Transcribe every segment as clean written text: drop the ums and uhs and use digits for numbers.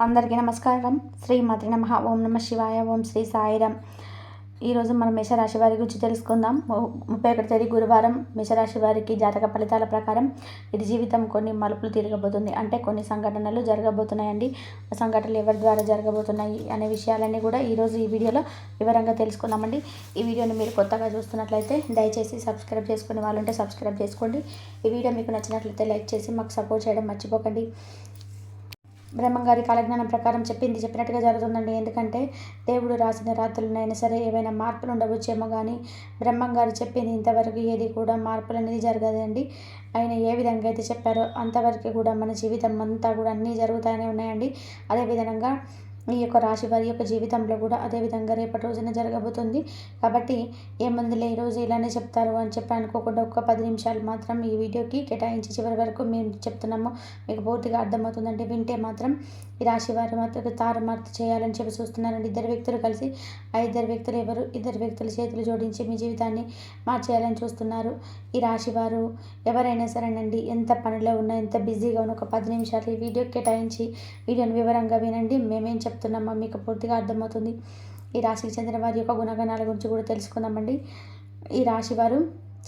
అందరికీ నమస్కారం. శ్రీమాత్రే నమః. ఓం నమః శివాయ. ఓం శ్రీ సాయిరామ్. ఈరోజు మనం మేషరాశి వారి గురించి తెలుసుకుందాం. 31 తేదీ గురువారం మేషరాశి వారికి జాతక ఫలితాల ప్రకారం ఇది జీవితం కొన్ని మలుపులు తిరగబోతుంది. అంటే కొన్ని సంఘటనలు జరగబోతున్నాయండి. ఆ సంఘటనలు ఎవరి ద్వారా జరగబోతున్నాయి అనే విషయాలన్నీ కూడా ఈరోజు ఈ వీడియోలో వివరంగా తెలుసుకుందామండి. ఈ వీడియోని మీరు కొత్తగా చూస్తున్నట్లయితే దయచేసి సబ్స్క్రైబ్ చేసుకునే వాళ్ళు ఉంటే సబ్స్క్రైబ్ చేసుకోండి. ఈ వీడియో మీకు నచ్చినట్లయితే లైక్ చేసి మాకు సపోర్ట్ చేయడం మర్చిపోకండి. బ్రహ్మంగారి కాలజ్ఞానం ప్రకారం చెప్పినట్టుగా జరుగుతుందండి. ఎందుకంటే దేవుడు రాసిన రాత్రులనైనా సరే ఏవైనా మార్పులు ఉండవచ్చేమో కానీ బ్రహ్మంగారు చెప్పింది ఇంతవరకు ఏది కూడా మార్పులు అనేది జరగదండి. ఆయన ఏ విధంగా అయితే చెప్పారో అంతవరకు కూడా మన జీవితం అంతా కూడా అన్నీ జరుగుతూనే ఉన్నాయండి. అదేవిధంగా ఈ యొక్క రాశి వారి యొక్క జీవితంలో కూడా అదేవిధంగా రేపటి రోజున జరగబోతుంది. కాబట్టి ఏముందిలే ఈరోజు ఇలానే చెప్తారు అని చెప్పి అనుకోకుండా ఒక్క 10 నిమిషాలు మాత్రం ఈ వీడియోకి కేటాయించి చివరి వరకు మేము చెప్తున్నాము మీకు పూర్తిగా అర్థమవుతుందంటే వింటే మాత్రం ఈ రాశి వారు మాత్రం తారుమార్పు చేయాలని చెప్పి చూస్తున్నారండి. ఇద్దరు వ్యక్తులు కలిసి ఆ ఇద్దరు వ్యక్తులు ఎవరు? ఇద్దరు వ్యక్తుల చేతులు జోడించి మీ జీవితాన్ని మార్చేయాలని చూస్తున్నారు. ఈ రాశి వారు ఎవరైనా సరేనండి, ఎంత పనిలో ఉన్నా ఎంత బిజీగా ఉన్నా ఒక 10 నిమిషాలు ఈ వీడియో కేటాయించి వీడియోని వివరంగా వినండి. మేమేం చెప్తున్నామో మీకు పూర్తిగా అర్థమవుతుంది. ఈ రాశికి చెందిన వారి యొక్క గుణగణాల గురించి కూడా తెలుసుకుందామండి. ఈ రాశి వారు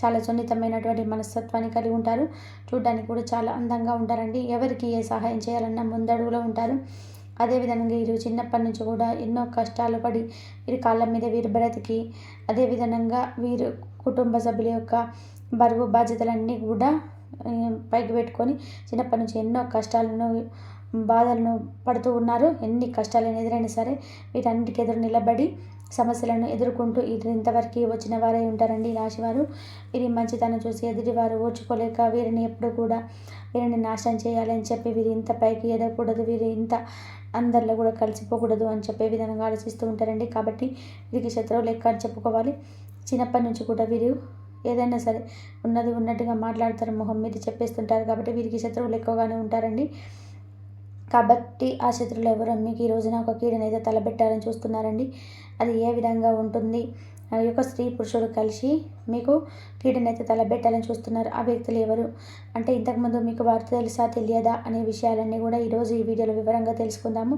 చాలా సున్నితమైనటువంటి మనస్తత్వాన్ని కలిగి ఉంటారు. చూడడానికి కూడా చాలా అందంగా ఉంటారండి. ఎవరికి ఏ సహాయం చేయాలన్నా ముందడుగులో ఉంటారు. అదేవిధంగా వీరు చిన్నప్పటి నుంచి కూడా ఎన్నో కష్టాలు పడి వీరి కాళ్ళ మీద వీరు బ్రతికి అదేవిధంగా వీరు కుటుంబ సభ్యుల యొక్క బరువు బాధ్యతలన్నీ కూడా పైకి పెట్టుకొని చిన్నప్పటి నుంచి ఎన్నో కష్టాలను బాధలను పడుతూ ఉన్నారు. ఎన్ని కష్టాలను ఎదురైనా సరే వీటన్నిటికి ఎదురు నిలబడి సమస్యలను ఎదుర్కొంటూ ఇంతవరకు వచ్చిన వారే ఉంటారండి. రాశివారు వీరి మంచితనం చూసి ఎదుటివారు ఓర్చుకోలేక వీరిని ఎప్పుడు కూడా వీరిని నాశనం చేయాలని చెప్పి వీరు ఇంత పైకి ఎదగకూడదు, వీరు ఇంత అందరిలో కూడా కలిసిపోకూడదు అని చెప్పే విధంగా ఆలోచిస్తూ ఉంటారండి. కాబట్టి వీరికి శత్రువు లెక్క అని చెప్పుకోవాలి. చిన్నప్పటి నుంచి కూడా వీరు ఏదైనా సరే ఉన్నది ఉన్నట్టుగా మాట్లాడతారు, మొహం మీద చెప్పేస్తుంటారు. కాబట్టి వీరికి శత్రువులు ఎక్కువగానే ఉంటారండి. కాబట్టి ఆ శత్రువులు ఎవరో మీకు ఈ రోజున ఒక కీడనైతే తలబెట్టాలని చూస్తున్నారండి. అది ఏ విధంగా ఉంటుంది? ఆ యొక్క స్త్రీ పురుషుడు కలిసి మీకు కీడనైతే తలబెట్టాలని చూస్తున్నారు. ఆ వ్యక్తులు ఎవరు అంటే ఇంతకుముందు మీకు వారు తెలుసా తెలియదా అనే విషయాలన్నీ కూడా ఈరోజు ఈ వీడియోలో వివరంగా తెలుసుకుందాము.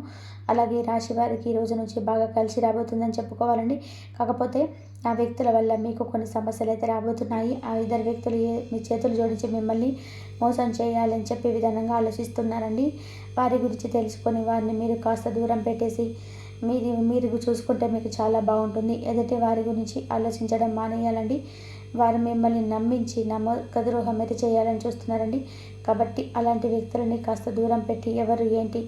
అలాగే రాశి వారికి ఈ రోజు నుంచి బాగా కలిసి రాబోతుందని చెప్పుకోవాలండి. కాకపోతే ఆ వ్యక్తుల వల్ల మీకు కొన్ని సమస్యలు అయితే రాబోతున్నాయి. ఆ ఇద్దరు వ్యక్తులు మీ చేతులు జోడించి మిమ్మల్ని మోసం చేయాలని చెప్పే విధంగా ఆలోచిస్తున్నారండి. వారి గురించి తెలుసుకొని వారిని మీరు కాస్త దూరం పెట్టేసి మీరు చూసుకుంటే మీకు చాలా బాగుంటుంది. ఎదుటి వారి గురించి ఆలోచించడం మానేయాలండి. వారు మిమ్మల్ని నమ్మించి ద్రోహం అయితే చేయాలని చూస్తున్నారండి. కాబట్టి అలాంటి వ్యక్తులని కాస్త దూరం పెట్టి ఎవరు ఏంటి,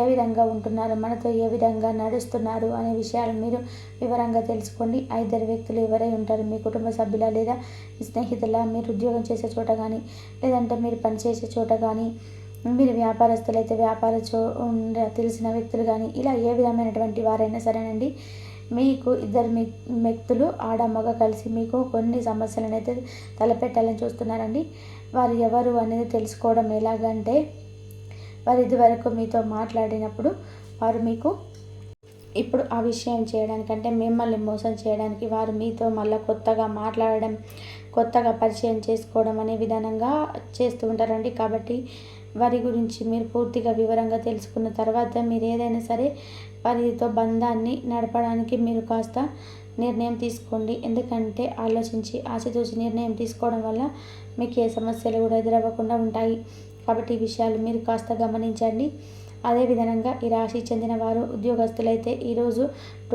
ఏ విధంగా ఉంటున్నారు, మనతో ఏ విధంగా నడుస్తున్నారు అనే విషయాలను మీరు వివరంగా తెలుసుకోండి. ఆ ఇద్దరు వ్యక్తులు ఎవరై ఉంటారు? మీ కుటుంబ సభ్యుల లేదా స్నేహితుల, మీరు ఉద్యోగం చేసే చోట కానీ లేదంటే మీరు పనిచేసే చోట కానీ, మీరు వ్యాపారస్తులైతే తెలిసిన వ్యక్తులు కానీ ఇలా ఏ విధమైనటువంటి వారైనా సరేనండి, మీకు ఇద్దరు వ్యక్తులు ఆడ మగ కలిసి మీకు కొన్ని సమస్యలను అయితే తలపెట్టాలని చూస్తున్నారండి. వారు ఎవరు అనేది తెలుసుకోవడం ఎలాగంటే వారు ఇదివరకు మీతో మాట్లాడినప్పుడు వారు మీకు ఇప్పుడు ఆ విషయం చేయడానికంటే మిమ్మల్ని మోసం చేయడానికి వారు మీతో మళ్ళీ కొత్తగా మాట్లాడడం, కొత్తగా పరిచయం చేసుకోవడం అనే విధానంగా చేస్తూ ఉంటారండి. కాబట్టి వారి గురించి మీరు పూర్తిగా వివరంగా తెలుసుకున్న తర్వాత మీరు ఏదైనా సరే వారితో బంధాన్ని నడపడానికి మీరు కాస్త నిర్ణయం తీసుకోండి. ఎందుకంటే ఆలోచించి ఆచితూచి నిర్ణయం తీసుకోవడం వల్ల మీకు ఏ సమస్యలు కూడా ఎదురవ్వకుండా ఉంటాయి. కాబట్టి ఈ విషయాలు మీరు కాస్త గమనించండి. అదేవిధంగా ఈ రాశి చెందిన వారు ఉద్యోగస్తులైతే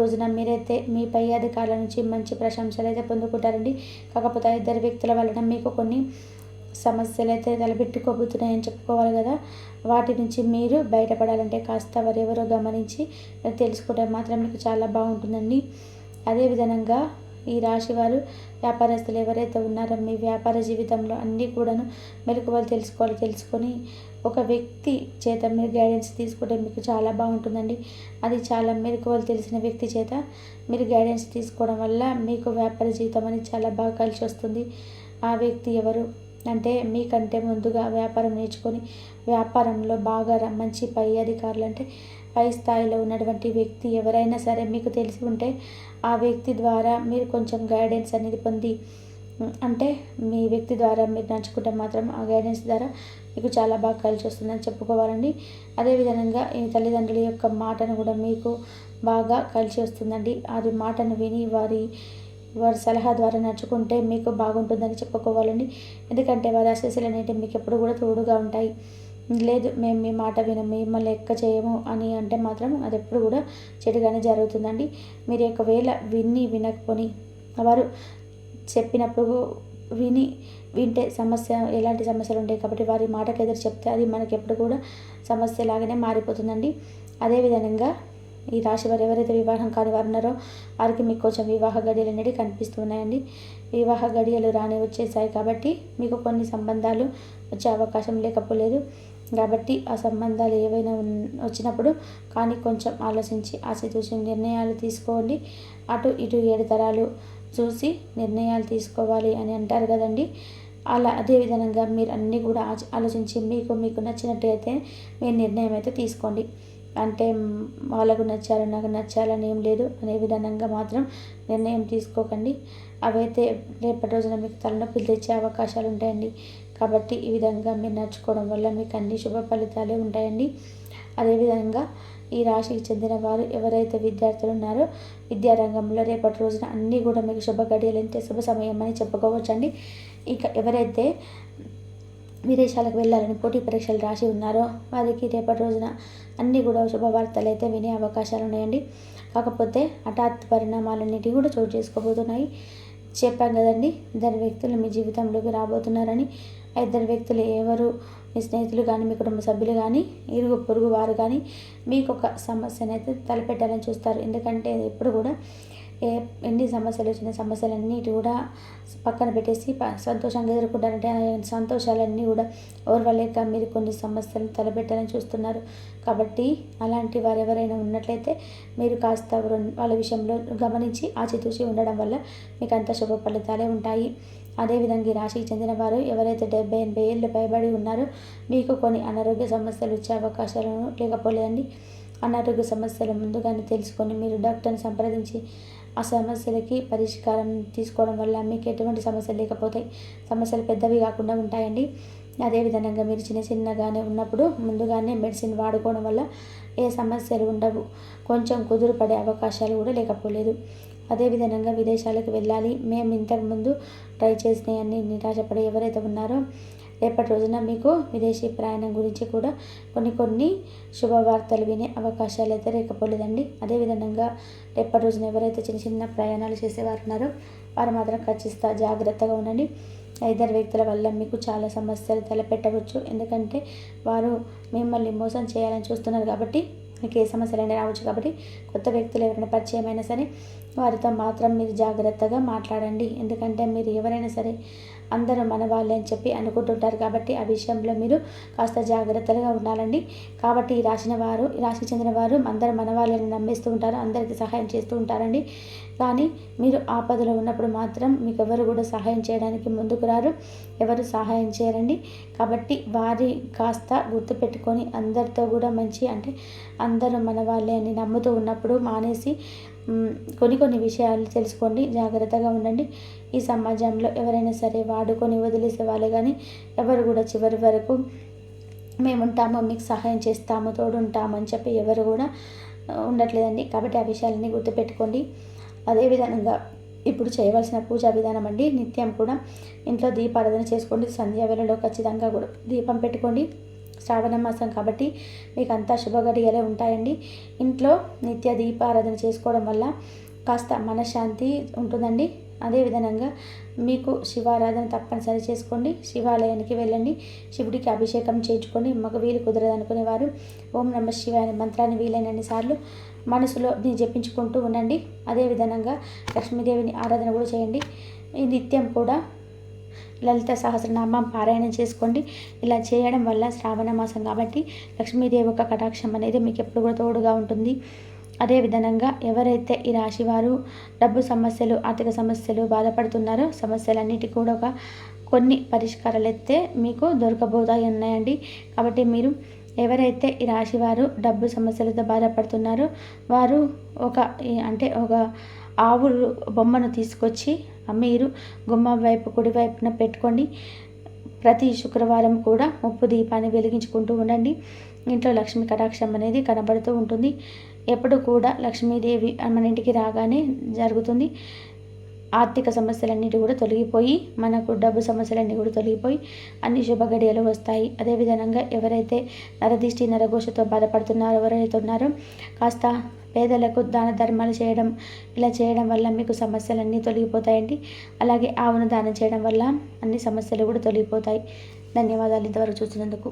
రోజున మీరైతే మీ పై అధికారుల నుంచి మంచి ప్రశంసలు అయితే పొందుకుంటారండి. కాకపోతే ఇద్దరు వ్యక్తుల వలన మీకు కొన్ని సమస్యలు అయితే తలపెట్టుకోబోతున్నాయని చెప్పుకోవాలి కదా. వాటి నుంచి మీరు బయటపడాలంటే కాస్త ఎవరెవరో గమనించి తెలుసుకుంటే మాత్రం మీకు చాలా బాగుంటుందండి. అదేవిధంగా ఈ రాశి వారు వ్యాపారస్తులు ఎవరైతే ఉన్నారో మీ వ్యాపార జీవితంలో అన్నీ కూడాను మెలకువలు తెలుసుకొని ఒక వ్యక్తి చేత మీరు గైడెన్స్ తీసుకుంటే మీకు చాలా బాగుంటుందండి. అది చాలా మెలకువలు తెలిసిన వ్యక్తి చేత మీరు గైడెన్స్ తీసుకోవడం వల్ల మీకు వ్యాపార జీవితం అనేది చాలా బాగా కలిసి వస్తుంది. ఆ వ్యక్తి ఎవరు అంటే మీకంటే ముందుగా వ్యాపారం నేర్చుకొని వ్యాపారంలో బాగా మంచి పై అధికారులు అంటే పై స్థాయిలో ఉన్నటువంటి వ్యక్తి ఎవరైనా సరే మీకు తెలిసి ఉంటే ఆ వ్యక్తి ద్వారా మీరు కొంచెం గైడెన్స్ అనేది పొంది అంటే మీ వ్యక్తి ద్వారా మీరు నడుచుకుంటే మాత్రం ఆ గైడెన్స్ ద్వారా మీకు చాలా బాగా కలిసి వస్తుందని చెప్పుకోవాలండి. అదేవిధంగా ఈ తల్లిదండ్రుల యొక్క మాటను కూడా మీకు బాగా కలిసి వస్తుందండి. అది మాటను విని వారి సలహా ద్వారా నడుచుకుంటే మీకు బాగుంటుందని చెప్పుకోవాలండి. ఎందుకంటే వారి ఆశీస్సులు అనేవి మీకు ఎప్పుడు కూడా తోడుగా ఉంటాయి. లేదు మేము మీ మాట వినము, మిమ్మల్ని లెక్క చేయము అని అంటే మాత్రం అది ఎప్పుడు కూడా చెడుగానే జరుగుతుందండి. మీరు ఒకవేళ వినకపోని వారు చెప్పినప్పుడు వింటే ఎలాంటి సమస్యలు ఉంటాయి కాబట్టి వారి మాటకు ఎదురు చెప్తే అది మనకి ఎప్పుడు కూడా సమస్యలాగానే మారిపోతుందండి. అదేవిధంగా ఈ రాశి వారు ఎవరైతే వివాహం కాని వారు ఉన్నారో వారికి మీకు కొంచెం వివాహ గడియలు అనేవి కనిపిస్తున్నాయండి. వివాహ గడియలు వచ్చేసాయి కాబట్టి మీకు కొన్ని సంబంధాలు వచ్చే అవకాశం లేకపోలేదు. కాబట్టి ఆ సంబంధాలు ఏవైనా వచ్చినప్పుడు కానీ కొంచెం ఆలోచించి ఆచితూచి నిర్ణయాలు తీసుకోండి. అటు ఇటు 7 తరాలు చూసి నిర్ణయాలు తీసుకోవాలి అని అంటారు కదండి. అదేవిధంగా మీరు అన్నీ కూడా ఆలోచించి మీకు నచ్చినట్టు అయితే మీరు నిర్ణయం అయితే తీసుకోండి. అంటే వాళ్ళకు నచ్చారు నాకు నచ్చాలని ఏం లేదు అనే విధంగా మాత్రం నిర్ణయం తీసుకోకండి. అవైతే రేపటి రోజున మీకు తలనొప్పిలు తెచ్చే అవకాశాలు ఉంటాయండి. కాబట్టి ఈ విధంగా మీరు నడుచుకోవడం వల్ల మీకు అన్ని శుభ ఫలితాలే ఉంటాయండి. అదేవిధంగా ఈ రాశికి చెందిన వారు ఎవరైతే విద్యార్థులు ఉన్నారో విద్యారంగంలో రేపటి రోజున అన్నీ కూడా మీకు శుభ గడియలు అంటే శుభ సమయం అని చెప్పుకోవచ్చండి. ఇక ఎవరైతే విదేశాలకు వెళ్ళాలని పోటీ పరీక్షలు రాసి ఉన్నారో వారికి రేపటి రోజున అన్నీ కూడా శుభవార్తలు అయితే వినే అవకాశాలు ఉన్నాయండి. కాకపోతే హఠాత్ పరిణామాలన్నిటివి కూడా చోటు చేసుకోబోతున్నాయి. చెప్పాం కదండి, 2 వ్యక్తులు మీ జీవితంలోకి రాబోతున్నారని. 2 వ్యక్తులు ఎవరు? మీ స్నేహితులు కానీ, మీ కుటుంబ సభ్యులు కానీ, ఇరుగు పొరుగు వారు కానీ మీకు ఒక సమస్యనైతే తలపెట్టాలని చూస్తారు. ఎందుకంటే ఎప్పుడు కూడా ఎన్ని సమస్యలు వచ్చిన సమస్యలన్నిటి కూడా పక్కన పెట్టేసి సంతోషంగా ఎదుర్కొంటారంటే సంతోషాలన్నీ కూడా ఓర్వలేక మీరు కొన్ని సమస్యలను తలపెట్టాలని చూస్తున్నారు. కాబట్టి అలాంటి వారు ఎవరైనా ఉన్నట్లయితే మీరు కాస్త వాళ్ళ విషయంలో గమనించి ఆచితూచి ఉండడం వల్ల మీకు అంత శుభ ఫలితాలే ఉంటాయి. అదేవిధంగా ఈ రాశికి చెందిన వారు ఎవరైతే 70-80 ఏళ్ళు పైబడి ఉన్నారో మీకు కొన్ని అనారోగ్య సమస్యలు వచ్చే అవకాశాలు లేకపోలేదండి. అనారోగ్య సమస్యలు ముందుగానే తెలుసుకొని మీరు డాక్టర్ని సంప్రదించి ఆ సమస్యలకి పరిష్కారం తీసుకోవడం వల్ల మీకు ఎటువంటి సమస్యలు లేకపోతాయి. సమస్యలు పెద్దవి కాకుండా ఉంటాయండి. అదేవిధంగా మీరు చిన్నగానే ఉన్నప్పుడు ముందుగానే మెడిసిన్ వాడుకోవడం వల్ల ఏ సమస్యలు ఉండవు. కొంచెం కుదురు పడే అవకాశాలు కూడా లేకపోలేదు. అదేవిధంగా విదేశాలకు వెళ్ళాలి మేము ఇంతకుముందు ట్రై చేసినవన్నీ నిరాశపడి ఎవరైతే ఉన్నారో రేపటి రోజున మీకు విదేశీ ప్రయాణం గురించి కూడా కొన్ని శుభవార్తలు వినే అవకాశాలు అయితే లేకపోలేదండి. అదేవిధంగా రేపటి రోజున ఎవరైతే చిన్న ప్రయాణాలు చేసేవారు ఉన్నారో వారు మాత్రం ఖచ్చితంగా జాగ్రత్తగా ఉండండి. 2 వ్యక్తుల వల్ల మీకు చాలా సమస్యలు తలపెట్టవచ్చు. ఎందుకంటే వారు మిమ్మల్ని మోసం చేయాలని చూస్తున్నారు కాబట్టి మీకు ఏ సమస్యలైనా రావచ్చు. కాబట్టి కొత్త వ్యక్తులు ఎవరైనా పరిచయం అయినా సరే వారితో మాత్రం మీరు జాగ్రత్తగా మాట్లాడండి. ఎందుకంటే మీరు ఎవరైనా సరే అందరూ మన వాళ్ళే అని చెప్పి అనుకుంటుంటారు కాబట్టి ఆ విషయంలో మీరు కాస్త జాగ్రత్తగా ఉండాలండి. కాబట్టి ఈ రాశికి చెందిన వారు అందరూ మన వాళ్ళని నమ్మేస్తూ ఉంటారు, అందరికీ సహాయం చేస్తూ ఉంటారండి. కానీ మీరు ఆపదలో ఉన్నప్పుడు మాత్రం మీకు ఎవరు కూడా సహాయం చేయడానికి ముందుకు రారు, ఎవరు సహాయం చేయరండి. కాబట్టి వారి కాస్త గుర్తుపెట్టుకొని అందరితో కూడా మంచి అంటే అందరూ మన వాళ్ళే అని నమ్ముతూ ఉన్నప్పుడు మానేసి కొన్ని విషయాలు తెలుసుకోండి, జాగ్రత్తగా ఉండండి. ఈ సమాజంలో ఎవరైనా సరే వాడుకొని వదిలేసే వాళ్ళే కానీ ఎవరు కూడా చివరి వరకు మేముంటాము, మీకు సహాయం చేస్తాము, తోడుంటాము అని చెప్పి ఎవరు కూడా ఉండట్లేదండి. కాబట్టి ఆ విషయాలన్నీ గుర్తుపెట్టుకోండి. అదేవిధంగా ఇప్పుడు చేయవలసిన పూజా విధానం అండి, నిత్యం కూడా ఇంట్లో దీపారాధన చేసుకోండి. సంధ్యావేళలో ఖచ్చితంగా కూడా దీపం పెట్టుకోండి. శ్రావణ మాసం కాబట్టి మీకు అంతా శుభగడియలే ఉంటాయండి. ఇంట్లో నిత్య దీపారాధన చేసుకోవడం వల్ల కాస్త మనశ్శాంతి ఉంటుందండి. అదేవిధంగా మీకు శివారాధన తప్పనిసరి చేసుకోండి. శివాలయానికి వెళ్ళండి, శివుడికి అభిషేకం చేయించుకొని మాకు వీలు కుదరదు అనుకునేవారు ఓం నమః శివాయ అనే మంత్రాన్ని వీలైనన్ని సార్లు మనసులో జపించుకుంటూ ఉండండి. అదేవిధంగా లక్ష్మీదేవిని ఆరాధన కూడా చేయండి. ఈ నిత్యం కూడా లలిత సహస్రనామం పారాయణం చేసుకోండి. ఇలా చేయడం వల్ల శ్రావణ మాసం కాబట్టి లక్ష్మీదేవి యొక్క కటాక్షం అనేది మీకు ఎప్పుడు కూడా తోడుగా ఉంటుంది. అదేవిధంగా ఎవరైతే ఈ రాశి వారు డబ్బు సమస్యలు, ఆర్థిక సమస్యలు బాధపడుతున్నారో సమస్యలన్నిటికీ కూడా కొన్ని పరిష్కారాలు అయితే మీకు దొరకబోతాయి ఉన్నాయండి. కాబట్టి మీరు ఎవరైతే ఈ రాశి వారు డబ్బు సమస్యలతో బాధపడుతున్నారో వారు ఒక ఆవు బొమ్మను తీసుకొచ్చి మీరు గుమ్మం వైపు కుడివైపున పెట్టుకోండి. ప్రతి శుక్రవారం కూడా ఉప్పు దీపాన్ని వెలిగించుకుంటూ ఉండండి. ఇంట్లో లక్ష్మీ కటాక్షం అనేది కనబడుతూ ఉంటుంది. ఎప్పుడు కూడా లక్ష్మీదేవి మన ఇంటికి రాగానే జరుగుతుంది. ఆర్థిక సమస్యలన్నిటి కూడా తొలగిపోయి, మనకు డబ్బు సమస్యలన్నీ కూడా తొలగిపోయి అన్ని శుభగడియలు వస్తాయి. అదేవిధంగా ఎవరైతే నరదిష్టి నరఘోషతో బాధపడుతున్నారో, ఎవరైతే ఉన్నారో కాస్త పేదలకు దాన ధర్మాలు చేయడం, ఇలా చేయడం వల్ల మీకు సమస్యలన్నీ తొలగిపోతాయండి. అలాగే ఆవును దానం చేయడం వల్ల అన్ని సమస్యలు కూడా తొలగిపోతాయి. ధన్యవాదాలు ఇంతవరకు చూసినందుకు.